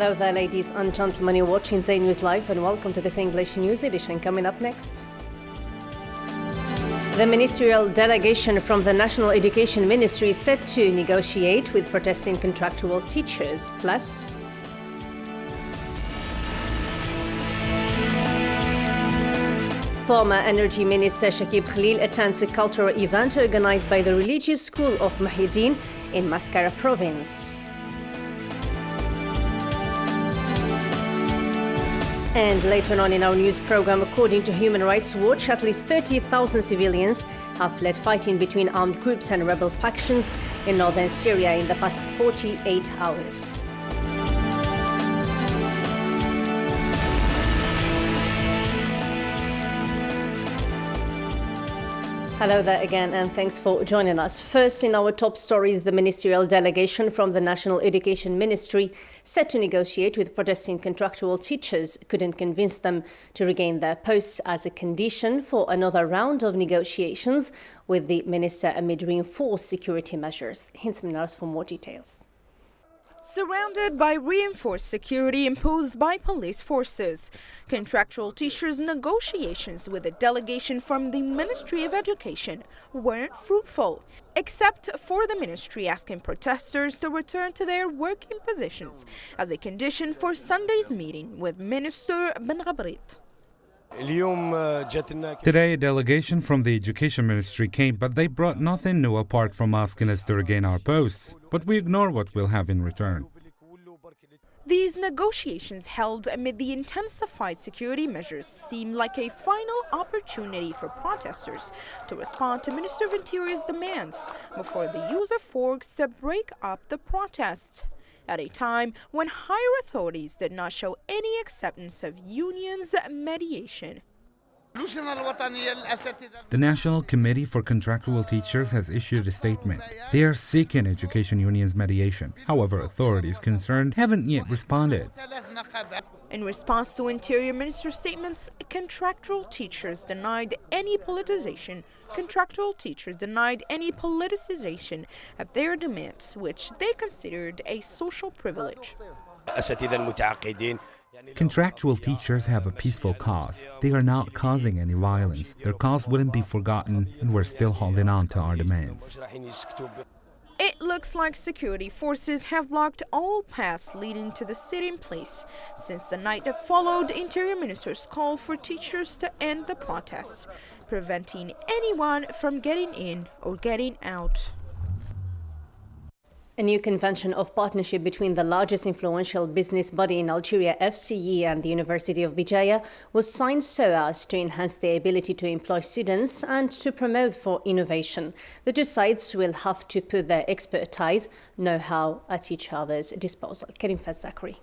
Hello there, ladies and gentlemen. You're watching Zay News Live, and welcome to this English news edition. Coming up next, the ministerial delegation from the National Education Ministry is set to negotiate with protesting contractual teachers. Plus, former Energy Minister Chakib Khalil attends a cultural event organized by the religious school of Mohiuddin in Mascara province. And later on in our news program, according to Human Rights Watch, at least 30,000 civilians have fled fighting between armed groups and rebel factions in northern Syria in the past 48 hours. Hello there again, and thanks for joining us. First, in our top stories, the ministerial delegation from the National Education Ministry set to negotiate with protesting contractual teachers couldn't convince them to regain their posts as a condition for another round of negotiations with the minister amid reinforced security measures. Hints Minars for more details. Surrounded by reinforced security imposed by police forces, contractual teachers' negotiations with a delegation from the Ministry of Education weren't fruitful, except for the ministry asking protesters to return to their working positions as a condition for Sunday's meeting with Minister Ben Ghabrit. Today, a delegation from the Education Ministry came, but they brought nothing new apart from asking us to regain our posts. But we ignore what we'll have in return. These negotiations held amid the intensified security measures seem like a final opportunity for protesters to respond to Minister of Interior's demands before the use of force to break up the protests, at a time when higher authorities did not show any acceptance of unions' mediation. The National Committee for Contractual Teachers has issued a statement. They are seeking education unions' mediation. However, authorities concerned haven't yet responded. In response to Interior Minister's statements, contractual teachers denied any politicization of their demands, which they considered a social privilege. Contractual teachers have a peaceful cause. They are not causing any violence. Their cause wouldn't be forgotten, and we're still holding on to our demands. It looks like security forces have blocked all paths leading to the sitting place since the night that followed Interior Minister's call for teachers to end the protests, preventing anyone from getting in or getting out. A new convention of partnership between the largest influential business body in Algeria, FCE, and the University of Bijaya was signed so as to enhance their ability to employ students and to promote for innovation. The two sides will have to put their expertise, know-how at each other's disposal. Karim Faz-Zakri.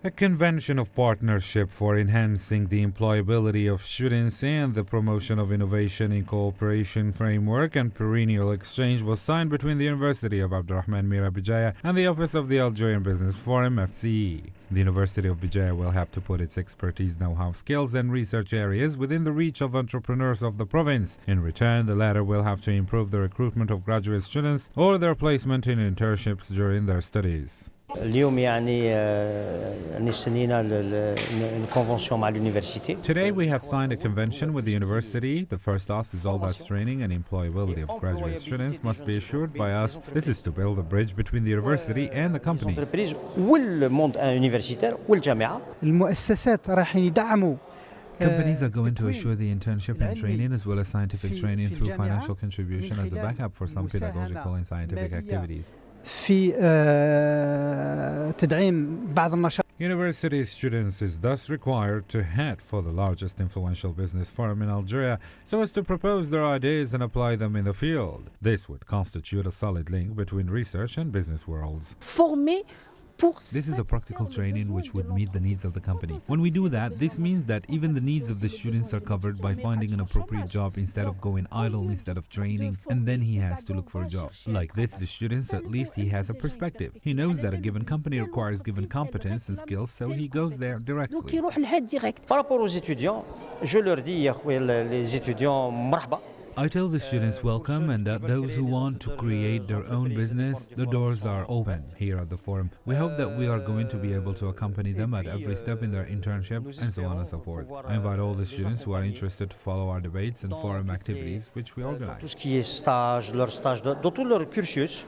A convention of partnership for enhancing the employability of students and the promotion of innovation in cooperation framework and perennial exchange was signed between the University of Abdurrahman Mira Bijaya and the Office of the Algerian Business Forum, FCE. The University of Bijaya will have to put its expertise, know-how, skills and research areas within the reach of entrepreneurs of the province. In return, the latter will have to improve the recruitment of graduate students or their placement in internships during their studies. Today we have signed a convention with the university. The first task is all that training and employability of graduate students must be assured by us. This is to build a bridge between the university and the companies. Companies are going to assure the internship and training as well as scientific training through financial contribution as a backup for some pedagogical and scientific activities. University students is thus required to head for the largest influential business forum in Algeria so as to propose their ideas and apply them in the field. This would constitute a solid link between research and business worlds. This is a practical training which would meet the needs of the company. When we do that, this means that even the needs of the students are covered by finding an appropriate job instead of going idle instead of training, and then he has to look for a job. Like this, the students, at least he has a perspective. He knows that a given company requires given competence and skills, so he goes there directly. I tell the students welcome and that those who want to create their own business, the doors are open here at the forum. We hope that we are going to be able to accompany them at every step in their internships and so on and so forth. I invite all the students who are interested to follow our debates and forum activities which we organize. Tout ce qui est stage, leur stage, dans tout leur cursus,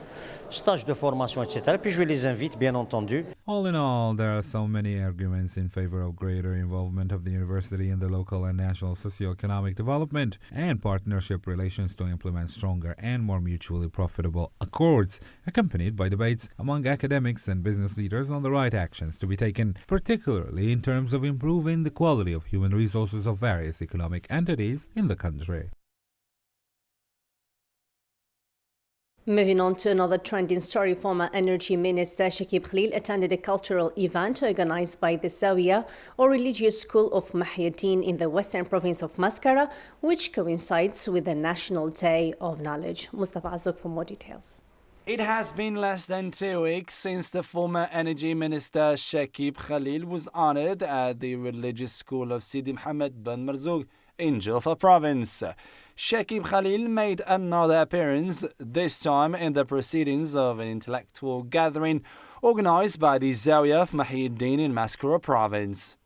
stage de formation, etc. Puis je les invite, bien entendu. All in all, there are so many arguments in favor of greater involvement of the university in the local and national socio-economic development and partnership relations to implement stronger and more mutually profitable accords, accompanied by debates among academics and business leaders on the right actions to be taken, particularly in terms of improving the quality of human resources of various economic entities in the country. Moving on to another trending story, former Energy Minister Chakib Khalil attended a cultural event organized by the Zawiya, or religious school of Mohiuddin in the western province of Mascara, which coincides with the National Day of Knowledge. Mustafa Azok for more details. It has been less than 2 weeks since the former Energy Minister Chakib Khalil was honored at the religious school of Sidi Mohammed bin Marzouk in Jilfa province. Chakib Khalil made another appearance, this time in the proceedings of an intellectual gathering organized by the Zawiya of Mohiuddin in Mascara province.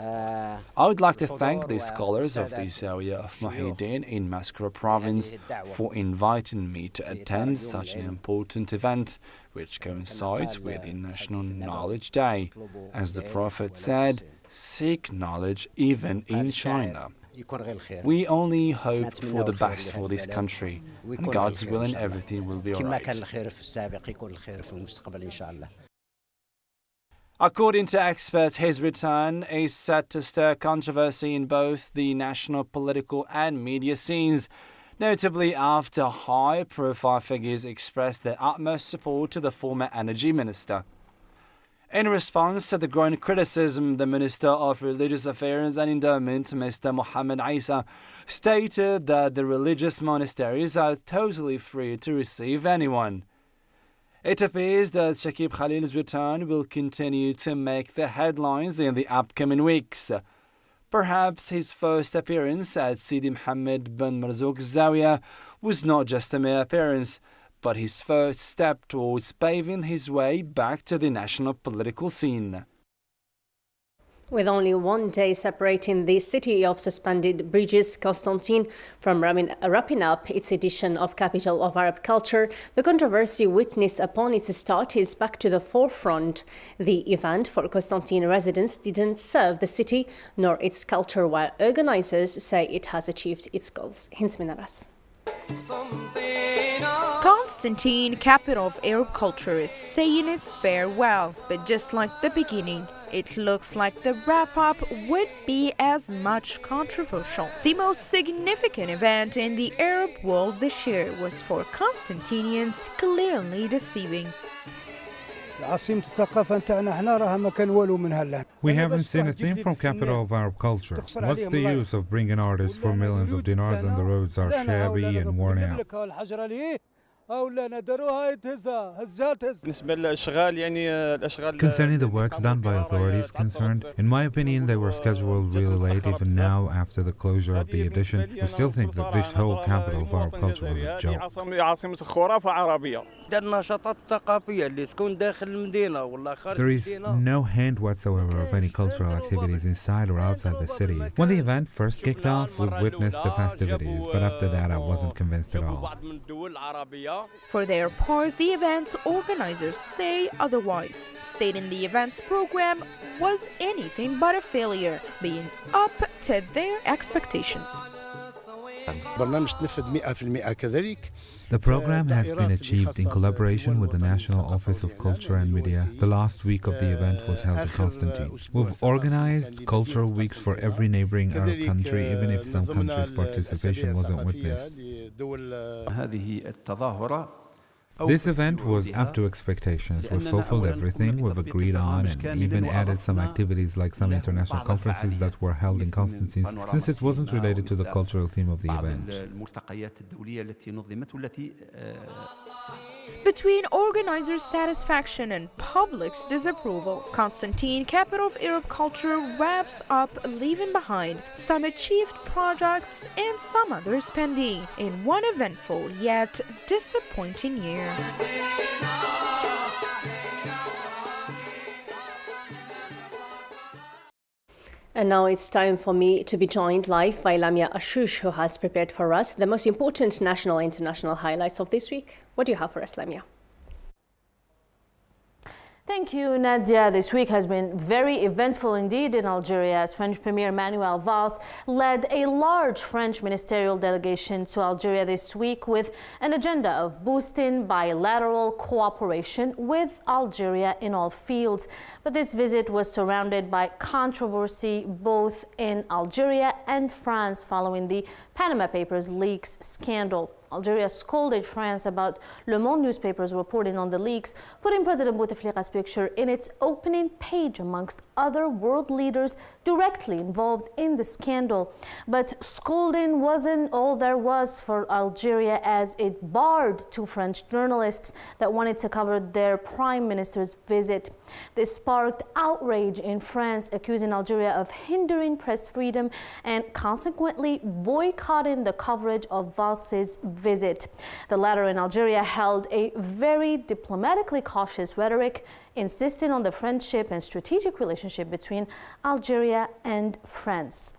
I would like to thank the scholars of the Syria of Mohiuddin in Mascara province for inviting me to attend such an important event, which coincides with the National Knowledge Day. As the Prophet said, seek knowledge even in China. We only hope for the best for this country, and God's willing everything will be alright. According to experts, his return is set to stir controversy in both the national political and media scenes, notably after high-profile figures expressed their utmost support to the former energy minister. In response to the growing criticism, the Minister of Religious Affairs and Endowment, Mr. Mohammed Isa, stated that the religious monasteries are totally free to receive anyone. It appears that Chakib Khalil's return will continue to make the headlines in the upcoming weeks. Perhaps his first appearance at Sidi Mohammed bin Marzouk Zawiya was not just a mere appearance, but his first step towards paving his way back to the national political scene. With only 1 day separating the city of suspended bridges, Constantine, from wrapping up its edition of Capital of Arab Culture, the controversy witnessed upon its start is back to the forefront. The event for Constantine residents didn't serve the city nor its culture, while organizers say it has achieved its goals. Hinsminaras. Constantine, capital of Arab culture, is saying its farewell, but just like the beginning, it looks like the wrap-up would be as much controversial. The most significant event in the Arab world this year was for Constantinians clearly deceiving. We haven't seen a thing from Capital of Arab Culture. What's the use of bringing artists for millions of dinars and the roads are shabby and worn out? Concerning the works done by authorities concerned, in my opinion, they were scheduled really late. Even now, after the closure of the edition, we still think that this whole Capital of Arab Culture was a joke. There is no hint whatsoever of any cultural activities inside or outside the city. When the event first kicked off, we've witnessed the festivities, but after that I wasn't convinced at all. For their part, the event's organizers say otherwise, stating the event's program was anything but a failure, being up to their expectations. The program has been achieved in collaboration with the National Office of Culture and Media. The last week of the event was held in Constantine. We've organized cultural weeks for every neighboring Arab country, even if some countries' participation wasn't witnessed. This event was up to expectations. We fulfilled everything we've agreed on and even added some activities like some international conferences that were held in Constantine, since it wasn't related to the cultural theme of the event. Between organizers' satisfaction and public's disapproval, Constantine, capital of Arab culture, wraps up leaving behind some achieved projects and some others pending in one eventful yet disappointing year. And now it's time for me to be joined live by Lamia Ashush, who has prepared for us the most important national and international highlights of this week. What do you have for us, Lamia? Thank you, Nadia. This week has been very eventful indeed in Algeria, as French Premier Manuel Valls led a large French ministerial delegation to Algeria this week with an agenda of boosting bilateral cooperation with Algeria in all fields. But this visit was surrounded by controversy both in Algeria and France following the Panama Papers leaks scandal. Algeria scolded France about Le Monde newspapers reporting on the leaks, putting President Bouteflika's picture in its opening page amongst other world leaders directly involved in the scandal. But scolding wasn't all there was for Algeria, as it barred two French journalists that wanted to cover their prime minister's visit. This sparked outrage in France, accusing Algeria of hindering press freedom and consequently boycotting the coverage of Valls' visit. The latter in Algeria held a very diplomatically cautious rhetoric, insisting on the friendship and strategic relationship between Algeria and France.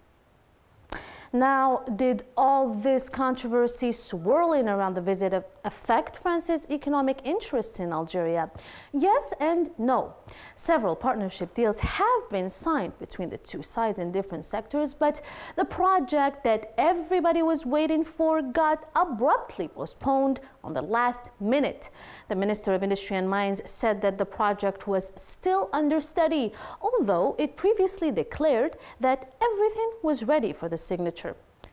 Now, did all this controversy swirling around the visit affect France's economic interest in Algeria? Yes and no. Several partnership deals have been signed between the two sides in different sectors, but the project that everybody was waiting for got abruptly postponed on the last minute. The Minister of Industry and Mines said that the project was still under study, although it previously declared that everything was ready for the signature.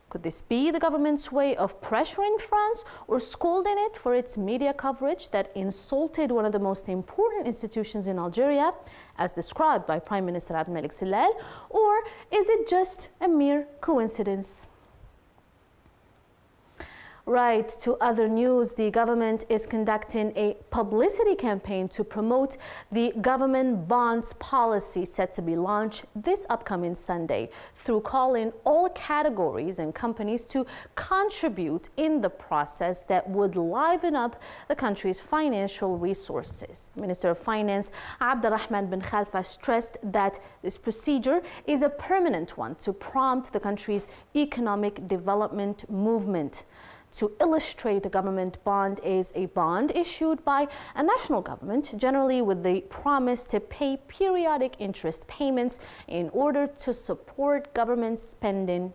Could this be the government's way of pressuring France or scolding it for its media coverage that insulted one of the most important institutions in Algeria, as described by Prime Minister Abdelmalek Sellal, or is it just a mere coincidence? Right, to other news, the government is conducting a publicity campaign to promote the government bonds policy set to be launched this upcoming Sunday through calling all categories and companies to contribute in the process that would liven up the country's financial resources. The Minister of Finance, Abdelrahman bin Khalfa, stressed that this procedure is a permanent one to prompt the country's economic development movement. To illustrate, a government bond is a bond issued by a national government, generally with the promise to pay periodic interest payments in order to support government spending.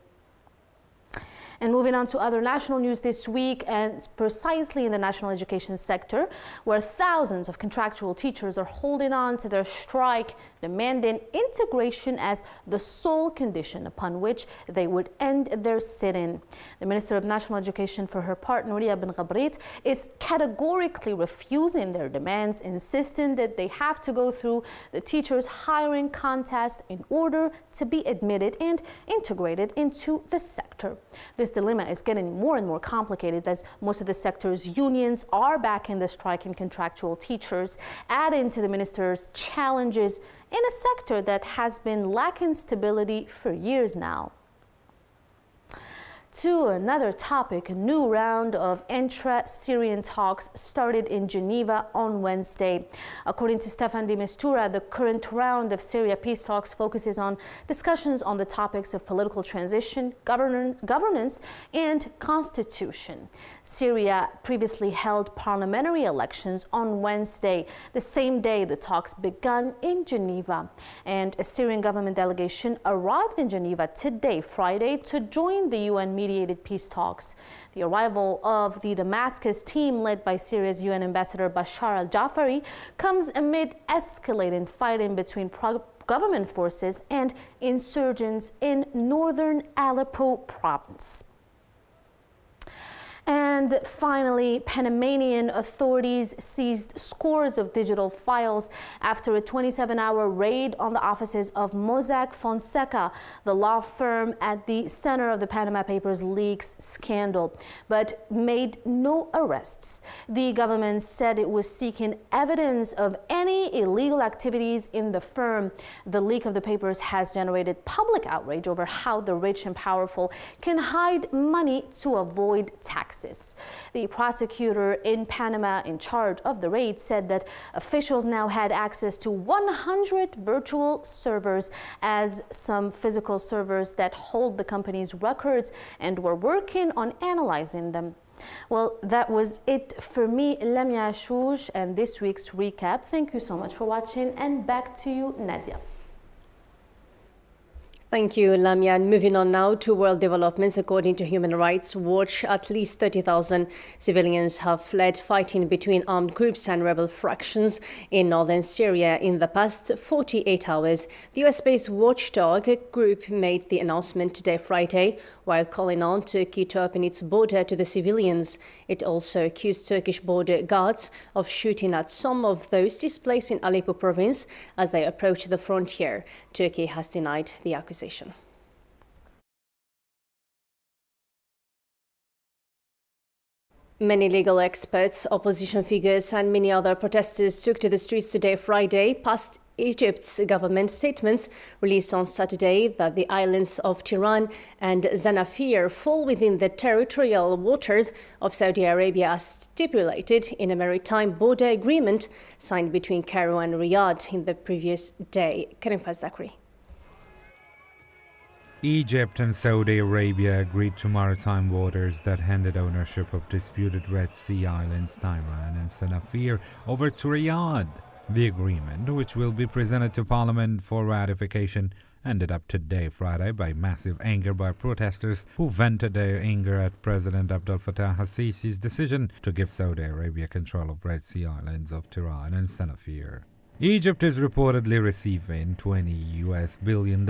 And moving on to other national news this week, and precisely in the national education sector, where thousands of contractual teachers are holding on to their strike, demanding integration as the sole condition upon which they would end their sit-in. The Minister of National Education, for her part, Nouria bin Ghabrit, is categorically refusing their demands, insisting that they have to go through the teachers' hiring contest in order to be admitted and integrated into the sector. This dilemma is getting more and more complicated as most of the sector's unions are backing the striking contractual teachers, adding to the minister's challenges in a sector that has been lacking stability for years now. To another topic, a new round of intra-Syrian talks started in Geneva on Wednesday. According to Stefan de Mistura, the current round of Syria peace talks focuses on discussions on the topics of political transition, governance, and constitution. Syria previously held parliamentary elections on Wednesday, the same day the talks began in Geneva. And a Syrian government delegation arrived in Geneva today, Friday, to join the UN-mediated peace talks. The arrival of the Damascus team, led by Syria's UN ambassador Bashar al-Jafari, comes amid escalating fighting between government forces and insurgents in northern Aleppo province. And finally, Panamanian authorities seized scores of digital files after a 27-hour raid on the offices of Mossack Fonseca, the law firm at the center of the Panama Papers leaks scandal, but made no arrests. The government said it was seeking evidence of any illegal activities in the firm. The leak of the papers has generated public outrage over how the rich and powerful can hide money to avoid taxes. The prosecutor in Panama in charge of the raid said that officials now had access to 100 virtual servers as some physical servers that hold the company's records and were working on analyzing them. Well, that was it for me, Lamia Shouj, and this week's recap. Thank you so much for watching, and back to you, Nadia. Thank you, Lamia. And moving on now to world developments. According to Human Rights Watch, at least 30,000 civilians have fled fighting between armed groups and rebel fractions in northern Syria in the past 48 hours. The US-based watchdog group made the announcement today, Friday, while calling on Turkey to open its border to the civilians. It also accused Turkish border guards of shooting at some of those displaced in Aleppo province as they approach the frontier. Turkey has denied the accusation. Many legal experts, opposition figures and many other protesters took to the streets today, Friday, past Egypt's government statements released on Saturday that the islands of Tiran and Zanafir fall within the territorial waters of Saudi Arabia as stipulated in a maritime border agreement signed between Cairo and Riyadh in the previous day. Karim Fazakri. Egypt and Saudi Arabia agreed to maritime borders that handed ownership of disputed Red Sea islands Tiran and Zanafir over to Riyadh. The agreement, which will be presented to Parliament for ratification, ended up today, Friday, by massive anger by protesters who vented their anger at President Abdel Fattah al-Sisi's decision to give Saudi Arabia control of Red Sea islands of Tiran and Zanafir. Egypt is reportedly receiving $20 billion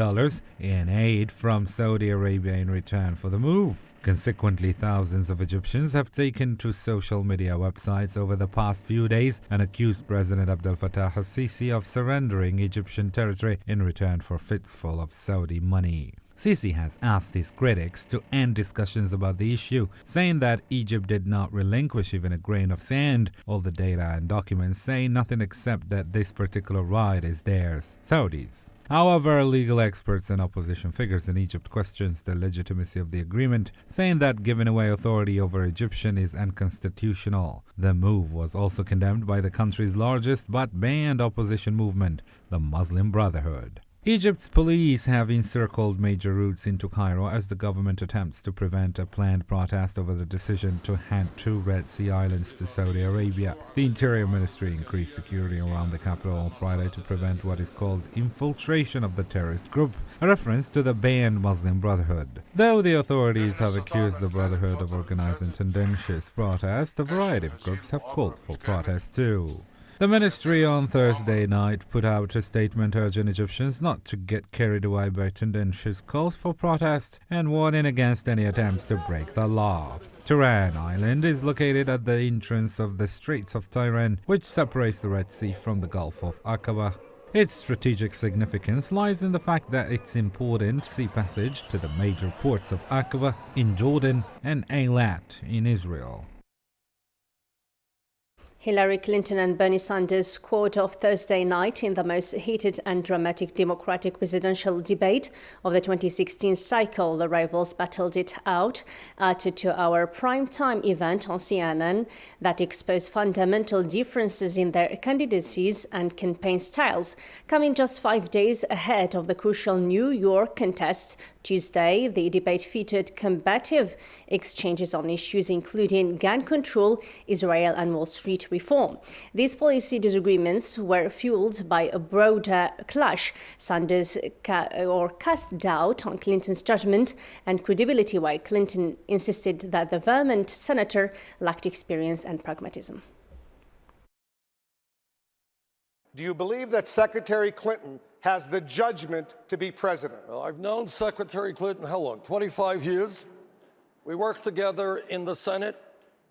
in aid from Saudi Arabia in return for the move. Consequently, thousands of Egyptians have taken to social media websites over the past few days and accused President Abdel Fattah al-Sisi of surrendering Egyptian territory in return for fistful of Saudi money. Sisi has asked his critics to end discussions about the issue, saying that Egypt did not relinquish even a grain of sand. All the data and documents say nothing except that this particular right is theirs, Saudis. However, legal experts and opposition figures in Egypt questions the legitimacy of the agreement, saying that giving away authority over Egyptian is unconstitutional. The move was also condemned by the country's largest but banned opposition movement, the Muslim Brotherhood. Egypt's police have encircled major routes into Cairo as the government attempts to prevent a planned protest over the decision to hand 2 Red Sea islands to Saudi Arabia. The Interior Ministry increased security around the capital on Friday to prevent what is called infiltration of the terrorist group, a reference to the banned Muslim Brotherhood. Though the authorities have accused the Brotherhood of organizing tendentious protests, a variety of groups have called for protests too. The ministry on Thursday night put out a statement urging Egyptians not to get carried away by tendentious calls for protest and warning against any attempts to break the law. Tiran Island is located at the entrance of the Straits of Tiran, which separates the Red Sea from the Gulf of Aqaba. Its strategic significance lies in the fact that it's important sea passage to the major ports of Aqaba in Jordan and Eilat in Israel. Hillary Clinton and Bernie Sanders scored off Thursday night in the most heated and dramatic Democratic presidential debate of the 2016 cycle. The rivals battled it out at a 2-hour primetime event on CNN that exposed fundamental differences in their candidacies and campaign styles. Coming just 5 days ahead of the crucial New York contest, Tuesday, the debate featured combative exchanges on issues including gun control, Israel and Wall Street reform. These policy disagreements were fueled by a broader clash. Sanders cast doubt on Clinton's judgment and credibility, while Clinton insisted that the Vermont senator lacked experience and pragmatism. Do you believe that Secretary Clinton has the judgment to be president? Well, I've known Secretary Clinton how long? 25 years. We worked together in the Senate.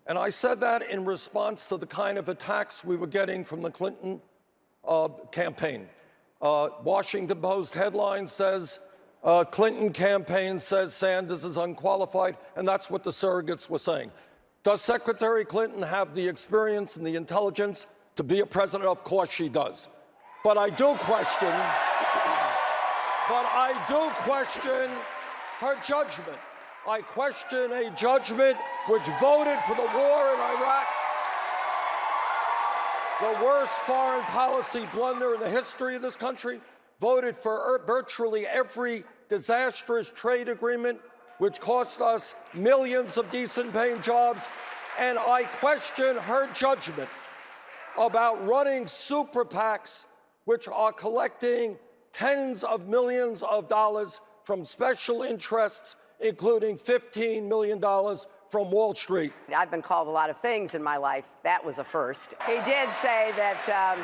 And I said that in response to the kind of attacks we were getting from the Clinton campaign. Washington Post headline says, Clinton campaign says Sanders is unqualified, and that's what the surrogates were saying. Does Secretary Clinton have the experience and the intelligence to be a president? Of course she does. But I do question her judgment. I question a judgment which voted for the war in Iraq, the worst foreign policy blunder in the history of this country, voted for virtually every disastrous trade agreement, which cost us millions of decent-paying jobs, and I question her judgment about running super PACs, which are collecting tens of millions of dollars from special interests, including $15 million from Wall Street. I've been called a lot of things in my life. That was a first. He did say that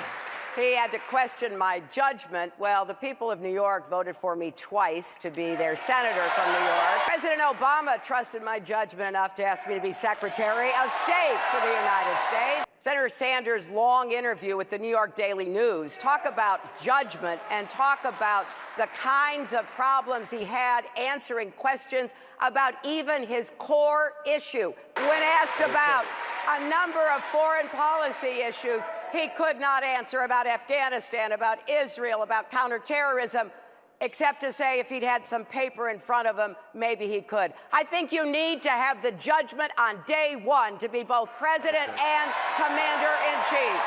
he had to question my judgment. Well, the people of New York voted for me twice to be their senator from New York. President Obama trusted my judgment enough to ask me to be Secretary of State for the United States. Senator Sanders' long interview with the New York Daily News, talk about judgment and talk about the kinds of problems he had answering questions about even his core issue. When asked about a number of foreign policy issues, he could not answer about Afghanistan, about Israel, about counterterrorism, except to say if he'd had some paper in front of him, maybe he could. I think you need to have the judgment on day one to be both president and commander-in-chief.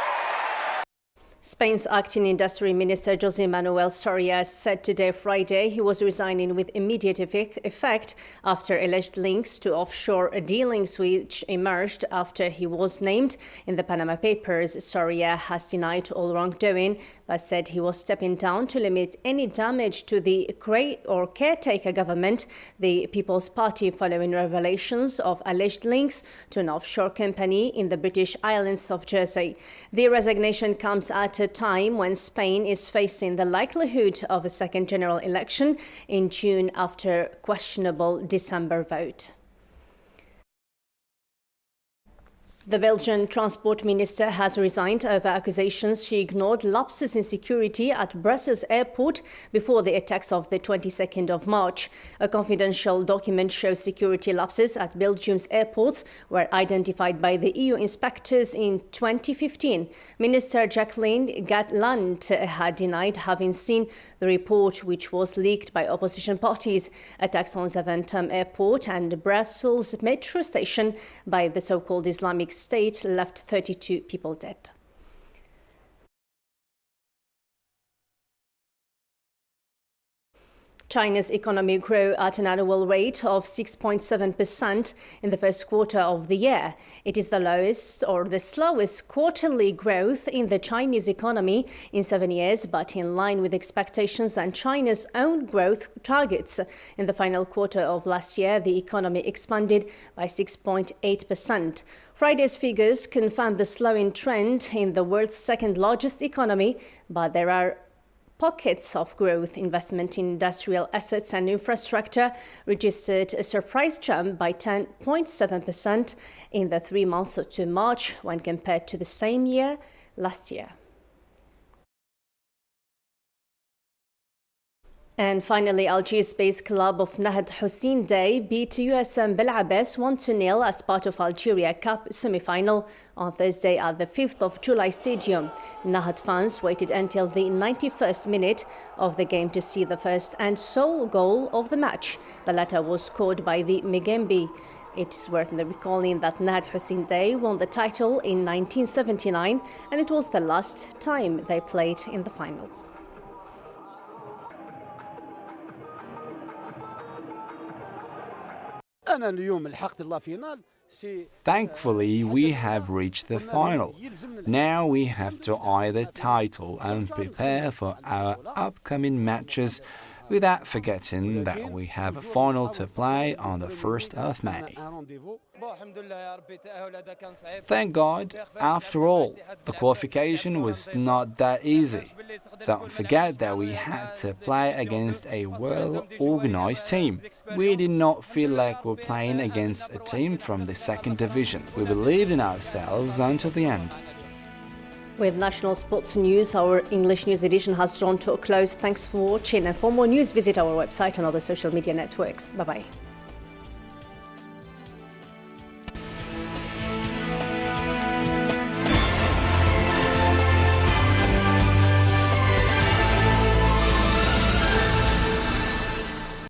Spain's acting industry minister José Manuel Soria said today, Friday, he was resigning with immediate effect after alleged links to offshore dealings which emerged after he was named in the Panama Papers. Soria has denied all wrongdoing, but said he was stepping down to limit any damage to the caretaker government, the People's Party, following revelations of alleged links to an offshore company in the British islands of Jersey. The resignation comes at a time when Spain is facing the likelihood of a second general election in June after questionable December vote. The Belgian transport minister has resigned over accusations she ignored lapses in security at Brussels airport before the attacks of the 22nd of March. A confidential document shows security lapses at Belgium's airports were identified by the EU inspectors in 2015. Minister Jacqueline Gatland had denied having seen the report, which was leaked by opposition parties. Attacks on Zaventem airport and Brussels metro station by the so-called Islamic State left 32 people dead. China's economy grew at an annual rate of 6.7% in the first quarter of the year. It is the lowest or the slowest quarterly growth in the Chinese economy in 7 years, but in line with expectations and China's own growth targets. In the final quarter of last year, the economy expanded by 6.8%. Friday's figures confirm the slowing trend in the world's second largest economy, but there are pockets of growth. Investment in industrial assets and infrastructure registered a surprise jump by 10.7% in the 3 months to March when compared to the same year last year. And finally, Algiers-based club of Nahad Hussein Day beat USM Belabès 1-0 as part of Algeria Cup semi-final on Thursday at the 5th of July Stadium. Nahad fans waited until the 91st minute of the game to see the first and sole goal of the match. The latter was scored by the Megembi. It is worth recalling that Nahad Hussein Day won the title in 1979, and it was the last time they played in the final. Thankfully, we have reached the final. Now we have to eye the title and prepare for our upcoming matches without forgetting that we have a final to play on the 1st of May. Thank God, after all, the qualification was not that easy. Don't forget that we had to play against a well-organized team. We did not feel like we're playing against a team from the 2nd division. We believed in ourselves until the end. With national sports news, our English news edition has drawn to a close. Thanks for watching, and for more news, visit our website and other social media networks. Bye-bye.